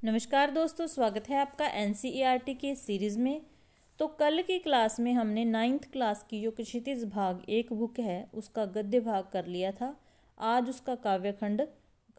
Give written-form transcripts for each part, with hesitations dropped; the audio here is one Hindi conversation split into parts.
नमस्कार दोस्तों, स्वागत है आपका एनसीईआरटी के सीरीज़ में। तो कल की क्लास में हमने 9th क्लास की जो क्षितिज भाग एक बुक है उसका गद्य भाग कर लिया था। आज उसका काव्यखंड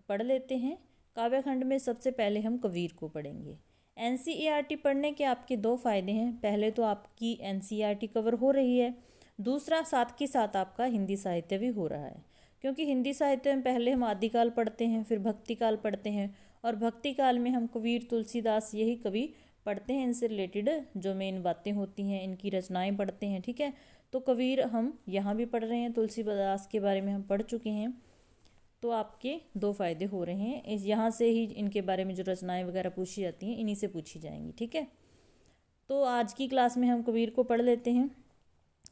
पढ़ लेते हैं। काव्यखंड में सबसे पहले हम कबीर को पढ़ेंगे। एनसीईआरटी पढ़ने के आपके दो फ़ायदे हैं। पहले तो आपकी एनसीईआरटी कवर हो रही है, दूसरा साथ के साथ आपका हिंदी साहित्य भी हो रहा है। क्योंकि हिंदी साहित्य में पहले हम आदिकाल पढ़ते हैं, फिर भक्तिकाल पढ़ते हैं, और भक्ति काल में हम कबीर, तुलसीदास यही कवि पढ़ते हैं। इनसे रिलेटेड जो मेन बातें होती हैं, इनकी रचनाएं पढ़ते हैं। ठीक है, तो कबीर हम यहाँ भी पढ़ रहे हैं, तुलसीदास के बारे में हम पढ़ चुके हैं। तो आपके दो फायदे हो रहे हैं। इस यहाँ से ही इनके बारे में जो रचनाएं वगैरह पूछी जाती हैं, इन्हीं से पूछी जाएंगी। ठीक है, तो आज की क्लास में हम कबीर को पढ़ लेते हैं।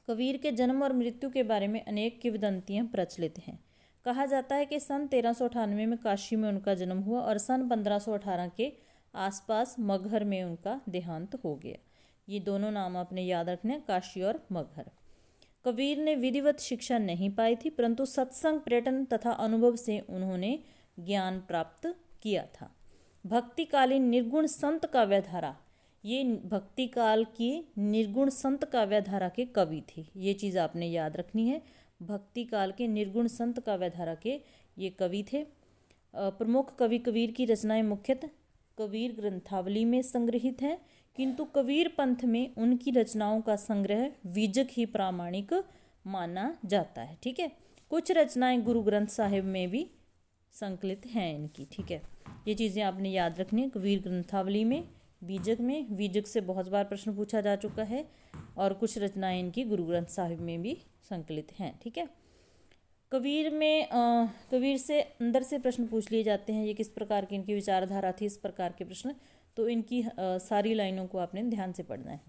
कबीर के जन्म और मृत्यु के बारे में अनेक किंवदंतियाँ प्रचलित हैं। कहा जाता है कि सन 1398 में काशी में उनका जन्म हुआ और सन 1518 के आसपास मगहर में उनका देहांत हो गया। ये दोनों नाम आपने याद रखने, काशी और मगहर। कबीर ने विधिवत शिक्षा नहीं पाई थी, परंतु सत्संग, पर्यटन तथा अनुभव से उन्होंने ज्ञान प्राप्त किया था। भक्तिकालीन निर्गुण संत काव्यधारा, ये भक्ति काल की निर्गुण संत काव्यधारा के कवि थे। ये चीज़ आपने याद रखनी है। भक्ति काल के निर्गुण संत काव्यधारा के ये कवि थे। प्रमुख कवि कबीर की रचनाएं मुख्यतः कबीर ग्रंथावली में संग्रहित हैं, किंतु कबीर पंथ में उनकी रचनाओं का संग्रह विजक ही प्रामाणिक माना जाता है। ठीक है, कुछ रचनाएं गुरु ग्रंथ साहिब में भी संकलित हैं इनकी। ठीक है, ये चीज़ें आपने याद रखनी है। कबीर ग्रंथावली में, बीजक में, बीजक से बहुत बार प्रश्न पूछा जा चुका है, और कुछ रचनाएं इनकी गुरु ग्रंथ साहिब में भी संकलित हैं। ठीक है, कबीर से अंदर से प्रश्न पूछ लिए जाते हैं। ये किस प्रकार की इनकी विचारधारा थी, इस प्रकार के प्रश्न। तो इनकी सारी लाइनों को आपने ध्यान से पढ़ना है।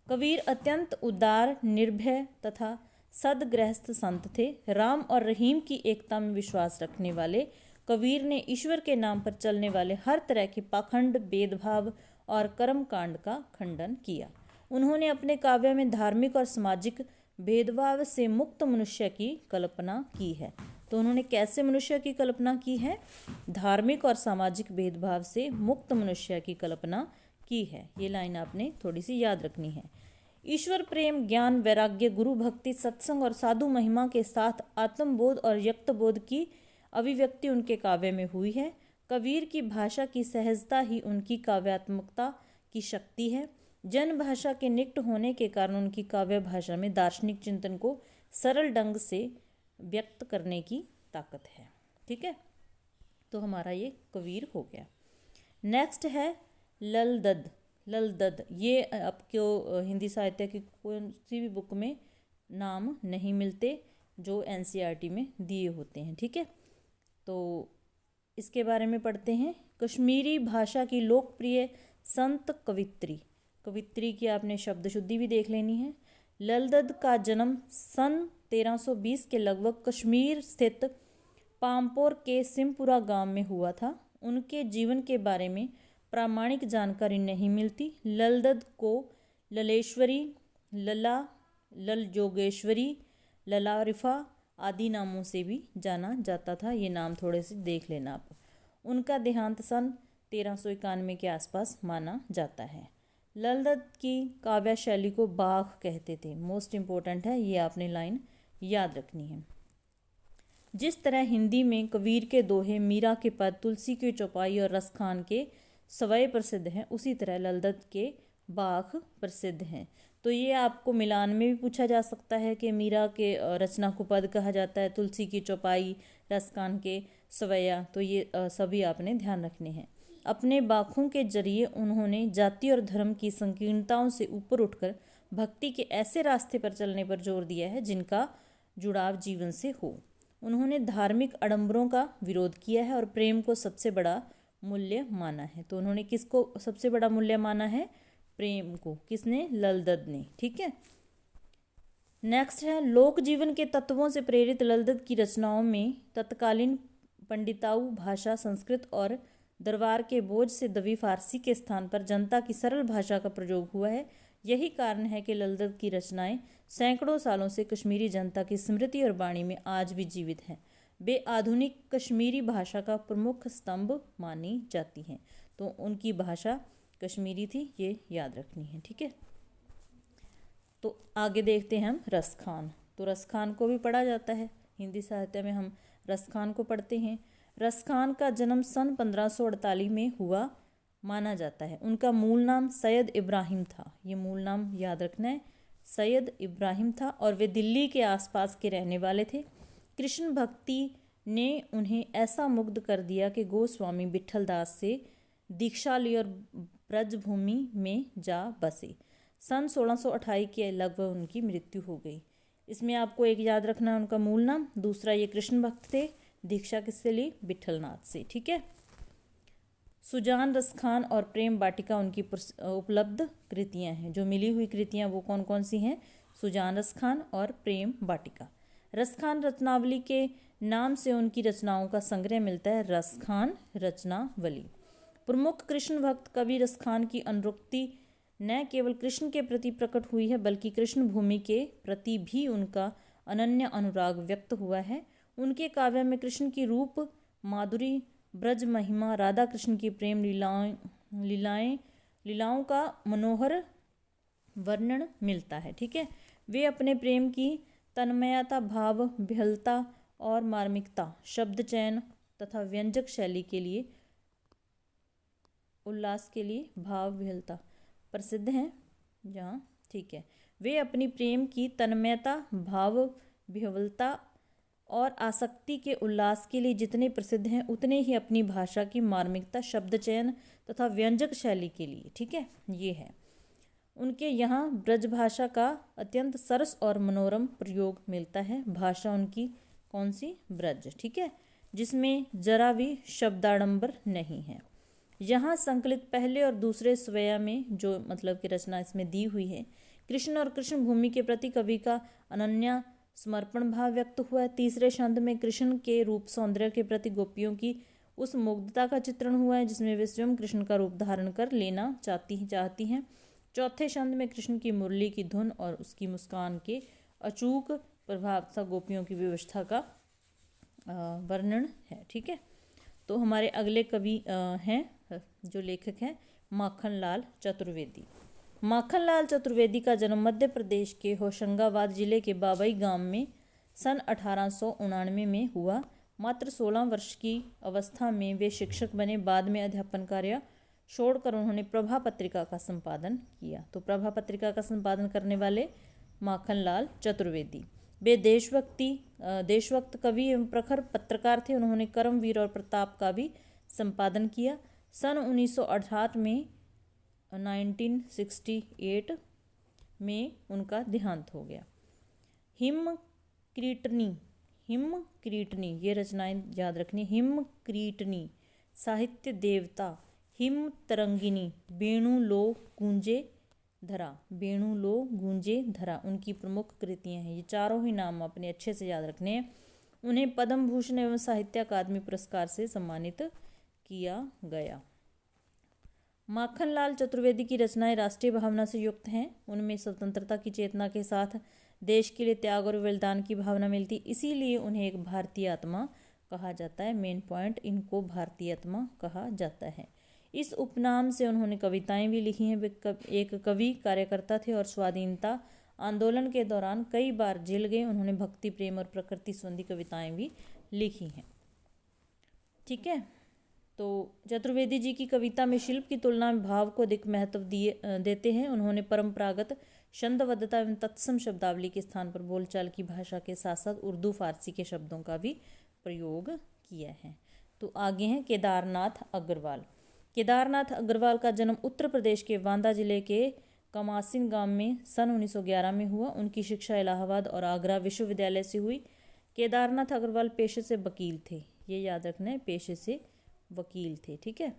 कबीर अत्यंत उदार, निर्भय तथा सदगृहस्थ संत थे। राम और रहीम की एकता में विश्वास रखने वाले कबीर ने ईश्वर के नाम पर चलने वाले हर तरह के पाखंड, भेदभाव और कर्म कांड का खंडन किया। उन्होंने अपने काव्य में धार्मिक और सामाजिक भेदभाव से मुक्त मनुष्य की कल्पना की है। तो उन्होंने कैसे मनुष्य की कल्पना की है? धार्मिक और सामाजिक भेदभाव से मुक्त मनुष्य की कल्पना की है। ये लाइन आपने थोड़ी सी याद रखनी है। ईश्वर प्रेम, ज्ञान, वैराग्य, गुरु भक्ति, सत्संग और साधु महिमा के साथ आत्मबोध और यक्तबोध की अभिव्यक्ति उनके काव्य में हुई है। कबीर की भाषा की सहजता ही उनकी काव्यात्मकता की शक्ति है। जन भाषा के निकट होने के कारण उनकी काव्य भाषा में दार्शनिक चिंतन को सरल ढंग से व्यक्त करने की ताकत है। ठीक है, तो हमारा ये कबीर हो गया। नेक्स्ट है ललदद। ललदद ये आपको हिंदी साहित्य की कोई सी भी बुक में नाम नहीं मिलते जो एनसीईआरटी में दिए होते हैं। ठीक है, तो इसके बारे में पढ़ते हैं। कश्मीरी भाषा की लोकप्रिय संत कवित्री। कवित्री की आपने शब्द शुद्धि भी देख लेनी है। ललदद का जन्म सन 1320 के लगभग कश्मीर स्थित पामपोर के सिमपुरा गांव में हुआ था। उनके जीवन के बारे में प्रामाणिक जानकारी नहीं मिलती। ललदद को ललेश्वरी, लला, लल जोगेश्वरी, ललारिफा आदि नामों से भी जाना जाता था। ये नाम थोड़े से देख लेना आप। उनका देहांत सन 1391 के आसपास माना जाता है। ललदद की काव्य शैली को बाघ कहते थे। मोस्ट इम्पोर्टेंट है, ये आपने लाइन याद रखनी है। जिस तरह हिंदी में कबीर के दोहे, मीरा के पद, तुलसी की चौपाई और रसखान के सवय प्रसिद्ध हैं, उसी तरह ललदद के बाघ प्रसिद्ध हैं। तो ये आपको मिलान में भी पूछा जा सकता है कि मीरा के रचना को पद कहा जाता है, तुलसी की चौपाई, रसखान के सवैया। तो ये सभी आपने ध्यान रखने हैं। अपने बाखों के जरिए उन्होंने जाति और धर्म की संकीर्णताओं से ऊपर उठकर भक्ति के ऐसे रास्ते पर चलने पर जोर दिया है जिनका जुड़ाव जीवन से हो। उन्होंने धार्मिक आडंबरों का विरोध किया है और प्रेम को सबसे बड़ा मूल्य माना है। तो उन्होंने किसको सबसे बड़ा मूल्य माना है? प्रेम को। किसने? ललदद ने। ठीक है, नेक्स्ट है लोक जीवन के तत्वों से प्रेरित ललदद की रचनाओं में तत्कालीन पंडिताऊ भाषा संस्कृत और दरबार के बोझ से दबी फारसी के स्थान पर जनता की सरल भाषा का प्रयोग हुआ है। यही कारण है कि ललदद की रचनाएं सैकड़ों सालों से कश्मीरी जनता की स्मृति और वाणी में आज भी जीवित हैं। वे आधुनिक कश्मीरी भाषा का प्रमुख स्तंभ मानी जाती हैं। तो उनकी भाषा कश्मीरी थी, ये याद रखनी है। ठीक है, तो आगे देखते हैं हम रसखान। तो रसखान को भी पढ़ा जाता है, हिंदी साहित्य में हम रसखान को पढ़ते हैं। रसखान का जन्म सन 1548 में हुआ माना जाता है। उनका मूल नाम सैयद इब्राहिम था, ये मूल नाम याद रखना है, सैयद इब्राहिम था, और वे दिल्ली के आसपास के रहने वाले थे। कृष्ण भक्ति ने उन्हें ऐसा मुग्ध कर दिया कि गोस्वामी विट्ठल दास से दीक्षा ली और ब्रजभूमि में जा बसे। सन 1628 के लगभग उनकी मृत्यु हो गई। इसमें आपको एक याद रखना है उनका मूल नाम, दूसरा ये कृष्ण भक्त थे, दीक्षा किससे ली? विट्ठलनाथ से। ठीक है, सुजान रसखान और प्रेम वाटिका उनकी उपलब्ध कृतियां हैं। जो मिली हुई कृतियां वो कौन कौन सी हैं? सुजान रसखान और प्रेम वाटिका। रसखान रत्नावली के नाम से उनकी रचनाओं का संग्रह मिलता है, रसखान रचनावली। प्रमुख कृष्ण भक्त कवि रसखान की अनुरक्ति न केवल कृष्ण के प्रति प्रकट हुई है, बल्कि कृष्ण भूमि के प्रति भी उनका अनन्य अनुराग व्यक्त हुआ है। उनके काव्य में कृष्ण की रूप माधुरी, ब्रज महिमा, राधा कृष्ण की प्रेम लीलाओं का मनोहर वर्णन मिलता है। ठीक है, वे अपने प्रेम की तन्मयता, भाव विह्वलता और मार्मिकता, शब्द चयन तथा व्यंजक शैली के लिए, उल्लास के लिए भाव विह्वलता प्रसिद्ध हैं जहाँ। ठीक है, वे अपनी प्रेम की तन्मयता, भाव विह्वलता और आसक्ति के उल्लास के लिए जितने प्रसिद्ध हैं, उतने ही अपनी भाषा की मार्मिकता, शब्द चयन तथा व्यंजक शैली के लिए। ठीक है, ये है। उनके यहाँ ब्रजभाषा का अत्यंत सरस और मनोरम प्रयोग मिलता है। भाषा उनकी कौन सी? ब्रज। ठीक है, जिसमें जरा भी शब्दाडंबर नहीं है। यहाँ संकलित पहले और दूसरे स्वया में जो मतलब की रचना इसमें दी हुई है, कृष्ण और कृष्ण भूमि के प्रति कवि का अनन्य समर्पण भाव व्यक्त हुआ है। तीसरे छंद में कृष्ण के रूप सौंदर्य के प्रति गोपियों की उस मुग्धता का चित्रण हुआ है, जिसमें वे स्वयं कृष्ण का रूप धारण कर लेना चाहती हैं। चौथे छंद में कृष्ण की मुरली की धुन और उसकी मुस्कान के अचूक प्रभाव तथा गोपियों की व्यवस्था का वर्णन है। ठीक है, तो हमारे अगले कवि हैं जो लेखक हैं माखनलाल चतुर्वेदी। माखनलाल चतुर्वेदी का जन्म मध्य प्रदेश के होशंगाबाद जिले के बाबई गांव में सन 1899 में हुआ। मात्र 16 वर्ष की अवस्था में वे शिक्षक बने। बाद में अध्यापन कार्य छोड़कर उन्होंने प्रभा पत्रिका का संपादन किया। तो प्रभा पत्रिका का संपादन करने वाले माखनलाल चतुर्वेदी। वे देशभक्त कवि एवं प्रखर पत्रकार थे। उन्होंने कर्मवीर और प्रताप का भी संपादन किया। सन 1968 में 1968 में उनका देहांत हो गया। हिमक्रीटनी ये रचनाएं याद रखनी। हिमक्रीटनी, साहित्य देवता, हिम तरंगिनी, वेणु लो गूंजे धरा उनकी प्रमुख कृतियां हैं। ये चारों ही नाम अपने अच्छे से याद रखने हैं। उन्हें पद्म भूषण एवं साहित्य अकादमी पुरस्कार से सम्मानित किया गया। माखनलाल चतुर्वेदी की रचनाएं राष्ट्रीय भावना से युक्त हैं। उनमें स्वतंत्रता की चेतना के साथ देश के लिए त्याग और बलिदान की भावना मिलती, इसीलिए उन्हें एक भारतीय आत्मा कहा जाता है। मेन पॉइंट, इनको भारतीय आत्मा कहा जाता है। इस उपनाम से उन्होंने कविताएं भी लिखी हैं। वे एक कवि कार्यकर्ता थे और स्वाधीनता आंदोलन के दौरान कई बार जेल गए। उन्होंने भक्ति, प्रेम और प्रकृति संबंधी कविताएं भी लिखी हैं। ठीक है, तो चतुर्वेदी जी की कविता में शिल्प की तुलना में भाव को अधिक महत्व देते हैं। उन्होंने परंपरागत छंदबद्धता एवं तत्सम शब्दावली के स्थान पर बोलचाल की भाषा के साथ साथ उर्दू फारसी के शब्दों का भी प्रयोग किया है। तो आगे हैं केदारनाथ अग्रवाल। केदारनाथ अग्रवाल का जन्म उत्तर प्रदेश के बांदा जिले के कमासिन गांव में सन 1911 में हुआ। उनकी शिक्षा इलाहाबाद और आगरा विश्वविद्यालय से हुई। केदारनाथ अग्रवाल पेशे से वकील थे, ये याद रखना है, पेशे से वकील थे। ठीक है,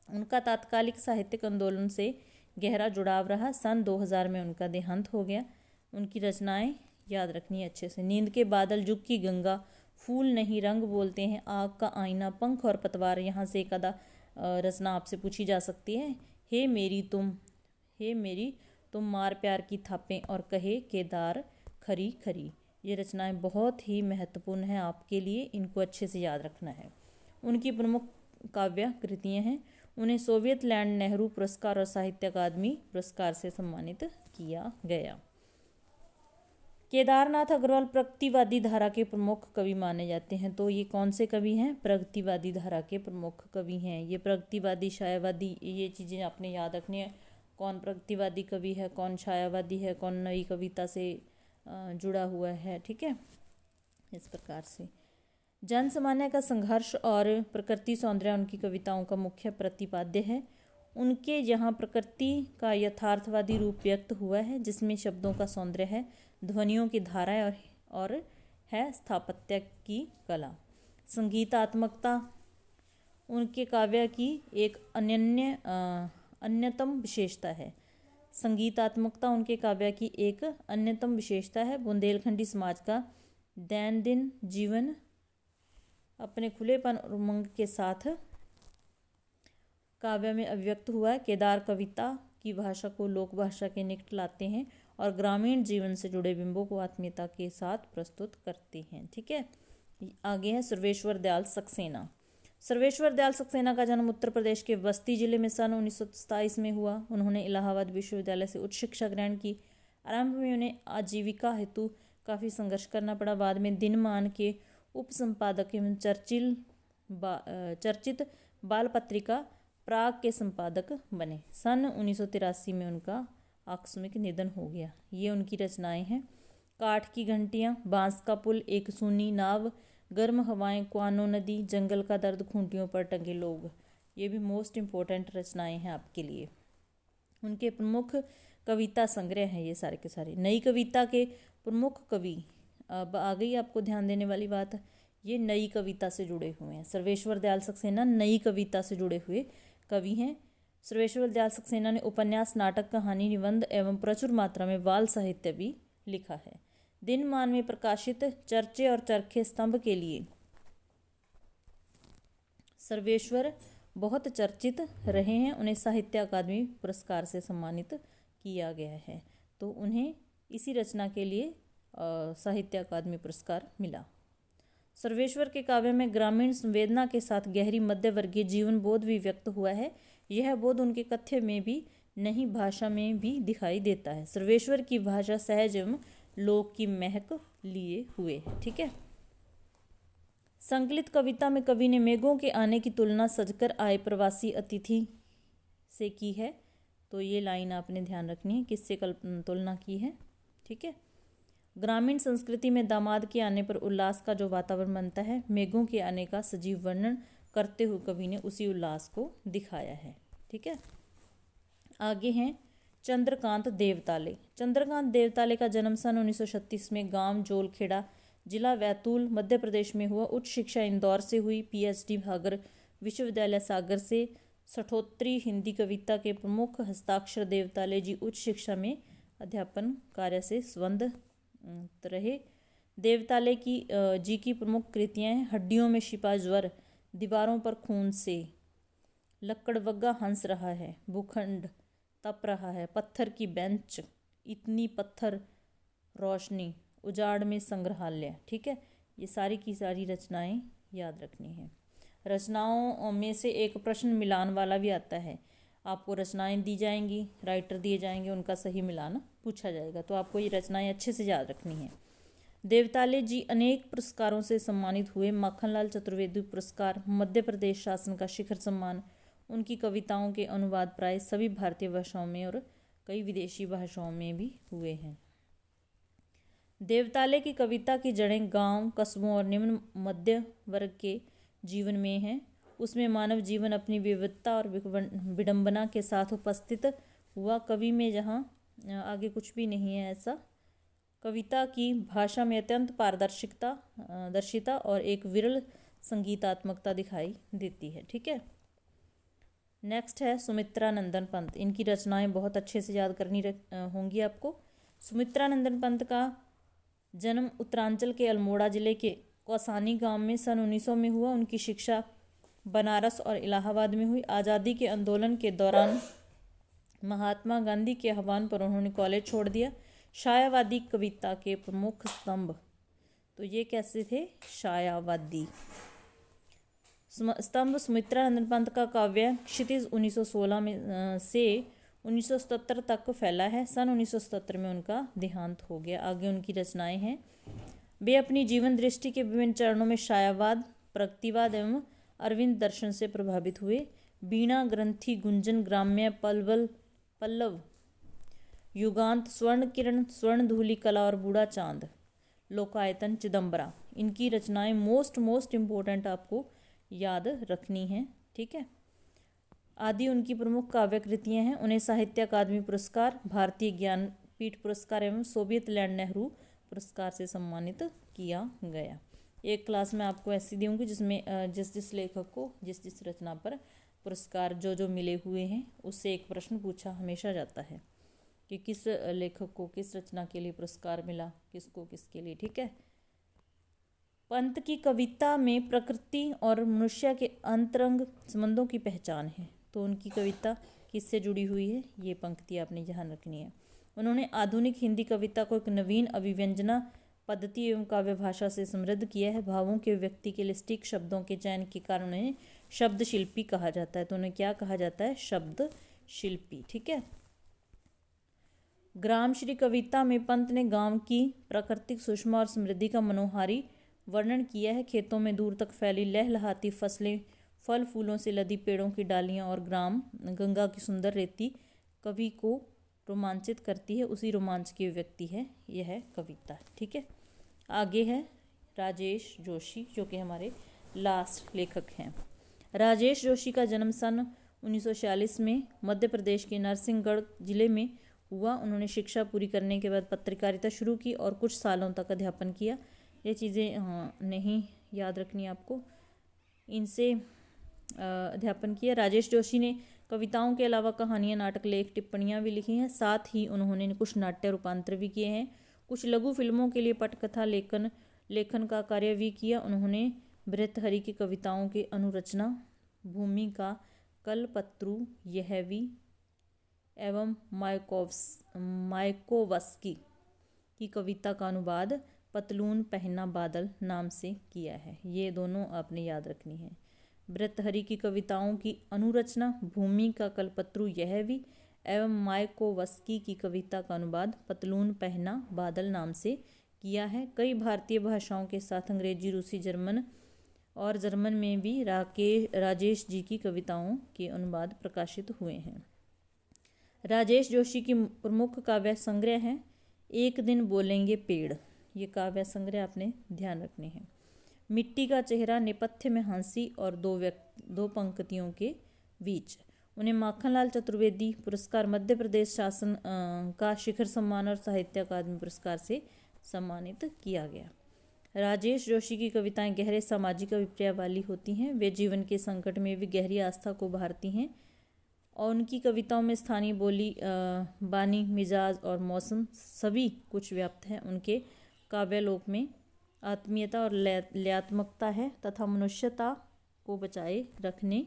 उनका तात्कालिक साहित्यिक आंदोलन से गहरा जुड़ाव रहा। सन 2000 में उनका देहांत हो गया। उनकी रचनाएं याद रखनी है अच्छे से। नींद के बादल, जुग की गंगा, फूल नहीं रंग बोलते हैं, आग का आईना, पंख और पतवार। यहाँ से एक आधा रचना आपसे पूछी जा सकती है। हे मेरी तुम मार प्यार की थापें और कहे केदार खरी खरी, ये रचनाएं बहुत ही महत्वपूर्ण हैं आपके लिए, इनको अच्छे से याद रखना है। उनकी प्रमुख काव्य कृतियाँ हैं। उन्हें सोवियत लैंड नेहरू पुरस्कार और साहित्य अकादमी पुरस्कार से सम्मानित किया गया। केदारनाथ अग्रवाल प्रगतिवादी धारा के प्रमुख कवि माने जाते हैं। तो ये कौन से कवि हैं? प्रगतिवादी धारा के प्रमुख कवि हैं। ये प्रगतिवादी, छायावादी, ये चीज़ें आपने याद रखनी है। कौन प्रगतिवादी कवि है, कौन छायावादी है, कौन नई कविता से जुड़ा हुआ है, ठीक है, इस प्रकार से। जन सामान्य का संघर्ष और प्रकृति सौंदर्य उनकी कविताओं का मुख्य प्रतिपाद्य है। उनके यहाँ प्रकृति का यथार्थवादी रूप व्यक्त हुआ है, जिसमें शब्दों का सौंदर्य है, ध्वनियों की धारा है और है स्थापत्य की कला। संगीतात्मकता उनके काव्य की एक अन्यतम विशेषता है। संगीतात्मकता उनके काव्य की एक अन्यतम विशेषता है। बुंदेलखंडी समाज का दैनंदिन जीवन अपने खुलेपन और उमंग के साथ काव्य में अभिव्यक्त हुआ है। केदार कविता की भाषा को लोक भाषा के निकट लाते हैं और ग्रामीण जीवन से जुड़े बिंबों को आत्मीयता के साथ प्रस्तुत करते हैं, ठीक है। आगे है सर्वेश्वर दयाल सक्सेना। सर्वेश्वर दयाल सक्सेना का जन्म उत्तर प्रदेश के बस्ती जिले में सन 1927 में हुआ। उन्होंने इलाहाबाद विश्वविद्यालय से उच्च शिक्षा ग्रहण की। आरंभ में उन्हें आजीविका हेतु काफ़ी संघर्ष करना पड़ा। बाद में दिनमान के उप संपादक एवं चर्चित बाल पत्रिका प्राग के संपादक बने। सन 1983 में उनका आकस्मिक निधन हो गया। ये उनकी रचनाएं हैं। काठ की घंटियाँ, बांस का पुल, एक सूनी नाव, गर्म हवाएं, क्वानो नदी, जंगल का दर्द, खूंटियों पर टंगे लोग, ये भी मोस्ट इम्पोर्टेंट रचनाएं हैं आपके लिए। उनके प्रमुख कविता संग्रह हैं ये सारे के सारे। नई कविता के प्रमुख कवि, अब आ गई आपको ध्यान देने वाली बात, ये नई कविता से जुड़े हुए हैं। सर्वेश्वर दयाल सक्सेना नई कविता से जुड़े हुए कवि हैं। सर्वेश्वर दयाल सक्सेना ने उपन्यास, नाटक, कहानी, निबंध एवं प्रचुर मात्रा में बाल साहित्य भी लिखा है। दिनमान में प्रकाशित चर्चे और चरखे स्तंभ के लिए सर्वेश्वर बहुत चर्चित रहे हैं। उन्हें साहित्य अकादमी पुरस्कार से सम्मानित किया गया है। तो उन्हें इसी रचना के लिए साहित्य अकादमी पुरस्कार मिला। सर्वेश्वर के काव्य में ग्रामीण संवेदना के साथ गहरी मध्यवर्गीय जीवन बोध भी व्यक्त हुआ है। यह बोध उनके कथ्य में भी नई भाषा में भी दिखाई देता है। सर्वेश्वर की भाषा सहज एवं लोक की महक लिए हुए है, ठीक है। संकलित कविता में कवि ने मेघों के आने की तुलना सजकर आए प्रवासी अतिथि से की है। तो ये लाइन आपने ध्यान रखनी है, किससे तुलना की है, ठीक है। ग्रामीण संस्कृति में दामाद के आने पर उल्लास का जो वातावरण बनता है, मेघों के आने का सजीव वर्णन करते हुए कवि ने उसी उल्लास को दिखाया है, ठीक है। आगे हैं चंद्रकांत देवताले। चंद्रकांत देवताले का जन्म सन 1936 में गांव जोलखेड़ा, जिला बैतूल, मध्य प्रदेश में हुआ। उच्च शिक्षा इंदौर से हुई। पीएचडी भागर विश्वविद्यालय सागर से। सठोत्तरी हिंदी कविता के प्रमुख हस्ताक्षर देवताले जी उच्च शिक्षा में अध्यापन कार्य से संबद्ध रहे। देवताले की जी की प्रमुख कृतियाँ हैं हड्डियों में शिपा ज्वर, दीवारों पर खून से, लकड़बग्गा हंस रहा है, भूखंड तप रहा है, पत्थर की बेंच, इतनी पत्थर रोशनी, उजाड़ में संग्रहालय, ठीक है। ये सारी की सारी रचनाएं याद रखनी है। रचनाओं में से एक प्रश्न मिलान वाला भी आता है। आपको रचनाएं दी जाएंगी, राइटर दिए जाएंगे, उनका सही मिलान पूछा जाएगा। तो आपको ये रचनाएं अच्छे से याद रखनी है। देवताले जी अनेक पुरस्कारों से सम्मानित हुए। माखनलाल चतुर्वेदी पुरस्कार, मध्य प्रदेश शासन का शिखर सम्मान। उनकी कविताओं के अनुवाद प्राय सभी भारतीय भाषाओं में और कई विदेशी भाषाओं में भी हुए हैं। देवताले की कविता की जड़ें गांव, कस्बों और निम्न मध्य वर्ग के जीवन में हैं। उसमें मानव जीवन अपनी विविधता और विडंबना के साथ उपस्थित हुआ। कवि में जहाँ आगे कुछ भी नहीं है ऐसा। कविता की भाषा में अत्यंत पारदर्शिता और एक विरल संगीतात्मकता दिखाई देती है, ठीक है। नेक्स्ट है सुमित्रा नंदन पंत। इनकी रचनाएं बहुत अच्छे से याद करनी होंगी आपको। सुमित्रा नंदन पंत का जन्म उत्तरांचल के अल्मोड़ा जिले के कौसानी गांव में सन 1900 में हुआ। उनकी शिक्षा बनारस और इलाहाबाद में हुई। आज़ादी के आंदोलन के दौरान महात्मा गांधी के आह्वान पर उन्होंने कॉलेज छोड़ दिया। छायावादी कविता के प्रमुख स्तंभ तो ये कैसे थे? छायावादी। स्तंभ सुमित्रानंद पंत का काव्य क्षितिज 1916 में से 1977 तक फैला है। सन 1977 में उनका देहांत हो गया। आगे उनकी रचनाएं हैं। वे अपनी जीवन दृष्टि के विभिन्न चरणों में छायावाद, प्रगतिवाद एवं अरविंद दर्शन से प्रभावित हुए। वीणा, ग्रंथि, गुंजन, ग्राम्य, पल्लव, युगांत, स्वर्ण किरण, स्वर्ण धूलि कला और बूढ़ा चांद, लोकायतन, चिदम्बरा, इनकी रचनाएं मोस्ट इम्पोर्टेंट आपको याद रखनी है। ठीक है। आदि उनकी प्रमुख काव्य कृतियाँ हैं। उन्हें साहित्य अकादमी पुरस्कार, भारतीय ज्ञानपीठ पुरस्कार एवं सोवियत लैंड नेहरू पुरस्कार से सम्मानित किया गया। एक क्लास में आपको ऐसी दूंगी जिसमें जिस लेखक को जिस रचना पर पुरस्कार जो मिले हुए हैं उससे एक प्रश्न पूछा हमेशा जाता है कि किस लेखक को किस रचना के लिए पुरस्कार मिला, किसको किसके लिए। ठीक है। पंत की कविता में प्रकृति और मनुष्य के अंतरंग संबंधों की पहचान है। तो उनकी कविता किससे जुड़ी हुई है, ये पंक्ति आपने ध्यान रखनी है। उन्होंने आधुनिक हिंदी कविता को एक नवीन अभिव्यंजना पद्धति एवं काव्य भाषा से समृद्ध किया है। भावों के व्यक्ति के लिस्टिक शब्दों के चयन के कारण उन्हें शब्द शिल्पी कहा जाता है। तो उन्हें क्या कहा जाता है? शब्द शिल्पी। ठीक है। ग्राम श्री कविता में पंत ने गांव की प्राकृतिक सुषमा और समृद्धि का मनोहारी वर्णन किया है। खेतों में दूर तक फैली लहलहाती फसलें, फल फूलों से लदी पेड़ों की डालियां और ग्राम गंगा की सुंदर रेती कवि को रोमांचित करती है। उसी रोमांच की व्यक्ति है यह कविता। ठीक है। आगे है राजेश जोशी, जो कि हमारे लास्ट लेखक हैं। राजेश जोशी का जन्म सन 1946 में मध्य प्रदेश के नरसिंहगढ़ जिले में हुआ। उन्होंने शिक्षा पूरी करने के बाद पत्रकारिता शुरू की और कुछ सालों तक अध्यापन किया। ये चीज़ें नहीं याद रखनी आपको, इनसे अध्यापन किया। राजेश जोशी ने कविताओं के अलावा कहानियाँ, नाटक, लेख, टिप्पणियाँ भी लिखी हैं। साथ ही उन्होंने कुछ नाट्य रूपांतर भी किए हैं। कुछ लघु फिल्मों के लिए पटकथा लेखन का कार्य भी किया। उन्होंने भर्तृहरि की कविताओं के अनुरचना, भूमिका, कल्पत्रु, यहवी एवं मायकोवस्की की कविता का अनुवाद पतलून पहना बादल नाम से किया है। ये दोनों आपने याद रखनी है। भर्तृहरि की कविताओं की अनुरचना, भूमिका, कल्पत्रु, यहवी एवं मायकोवस्की की कविता का अनुवाद पतलून पहना बादल नाम से किया है। कई भारतीय भाषाओं के साथ अंग्रेजी, रूसी, जर्मन में भी राजेश जी की कविताओं के अनुवाद प्रकाशित हुए हैं। राजेश जोशी की प्रमुख काव्य संग्रह हैं एक दिन बोलेंगे पेड़, ये काव्य संग्रह आपने ध्यान रखने हैं। मिट्टी का चेहरा, नेपथ्य में हंसी और दो पंक्तियों के बीच। उन्हें माखनलाल चतुर्वेदी पुरस्कार, मध्य प्रदेश शासन का शिखर सम्मान और साहित्य अकादमी पुरस्कार से सम्मानित किया गया। राजेश जोशी की कविताएं गहरे सामाजिक अभिप्राय वाली होती हैं। वे जीवन के संकट में भी गहरी आस्था को उभारती हैं और उनकी कविताओं में स्थानीय बोली, बानी, मिजाज और मौसम सभी कुछ व्याप्त है। उनके काव्यालोक में आत्मीयता और लयात्मकता है तथा मनुष्यता को बचाए रखने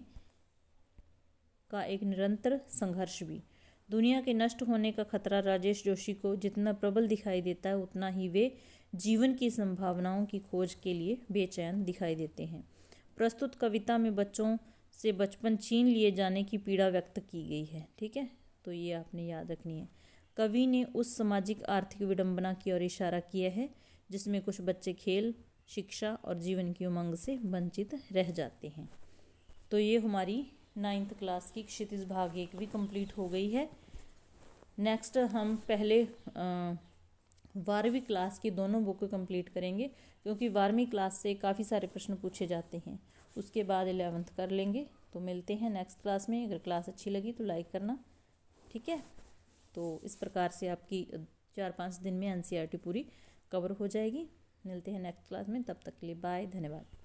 का एक निरंतर संघर्ष भी। दुनिया के नष्ट होने का खतरा राजेश जोशी को जितना प्रबल दिखाई देता है उतना ही वे जीवन की संभावनाओं की खोज के लिए बेचैन दिखाई देते हैं। प्रस्तुत कविता में बच्चों से बचपन छीन लिए जाने की पीड़ा व्यक्त की गई है। ठीक है, तो ये आपने याद रखनी है। कवि ने उस सामाजिक आर्थिक विडंबना की ओर इशारा किया है जिसमें कुछ बच्चे खेल, शिक्षा और जीवन की उमंग से वंचित रह जाते हैं। तो ये हमारी 9th क्लास की क्षितिज भाग 1 भी कंप्लीट हो गई है। नेक्स्ट हम पहले 12वीं क्लास की दोनों बुक कंप्लीट करेंगे क्योंकि 12वीं क्लास से काफ़ी सारे प्रश्न पूछे जाते हैं। उसके बाद 11th कर लेंगे। तो मिलते हैं नेक्स्ट क्लास में। अगर क्लास अच्छी लगी तो लाइक करना। ठीक है, तो इस प्रकार से आपकी 4-5 दिन में NCERT पूरी कवर हो जाएगी। मिलते हैं नेक्स्ट क्लास में, तब तक के लिए बाय, धन्यवाद।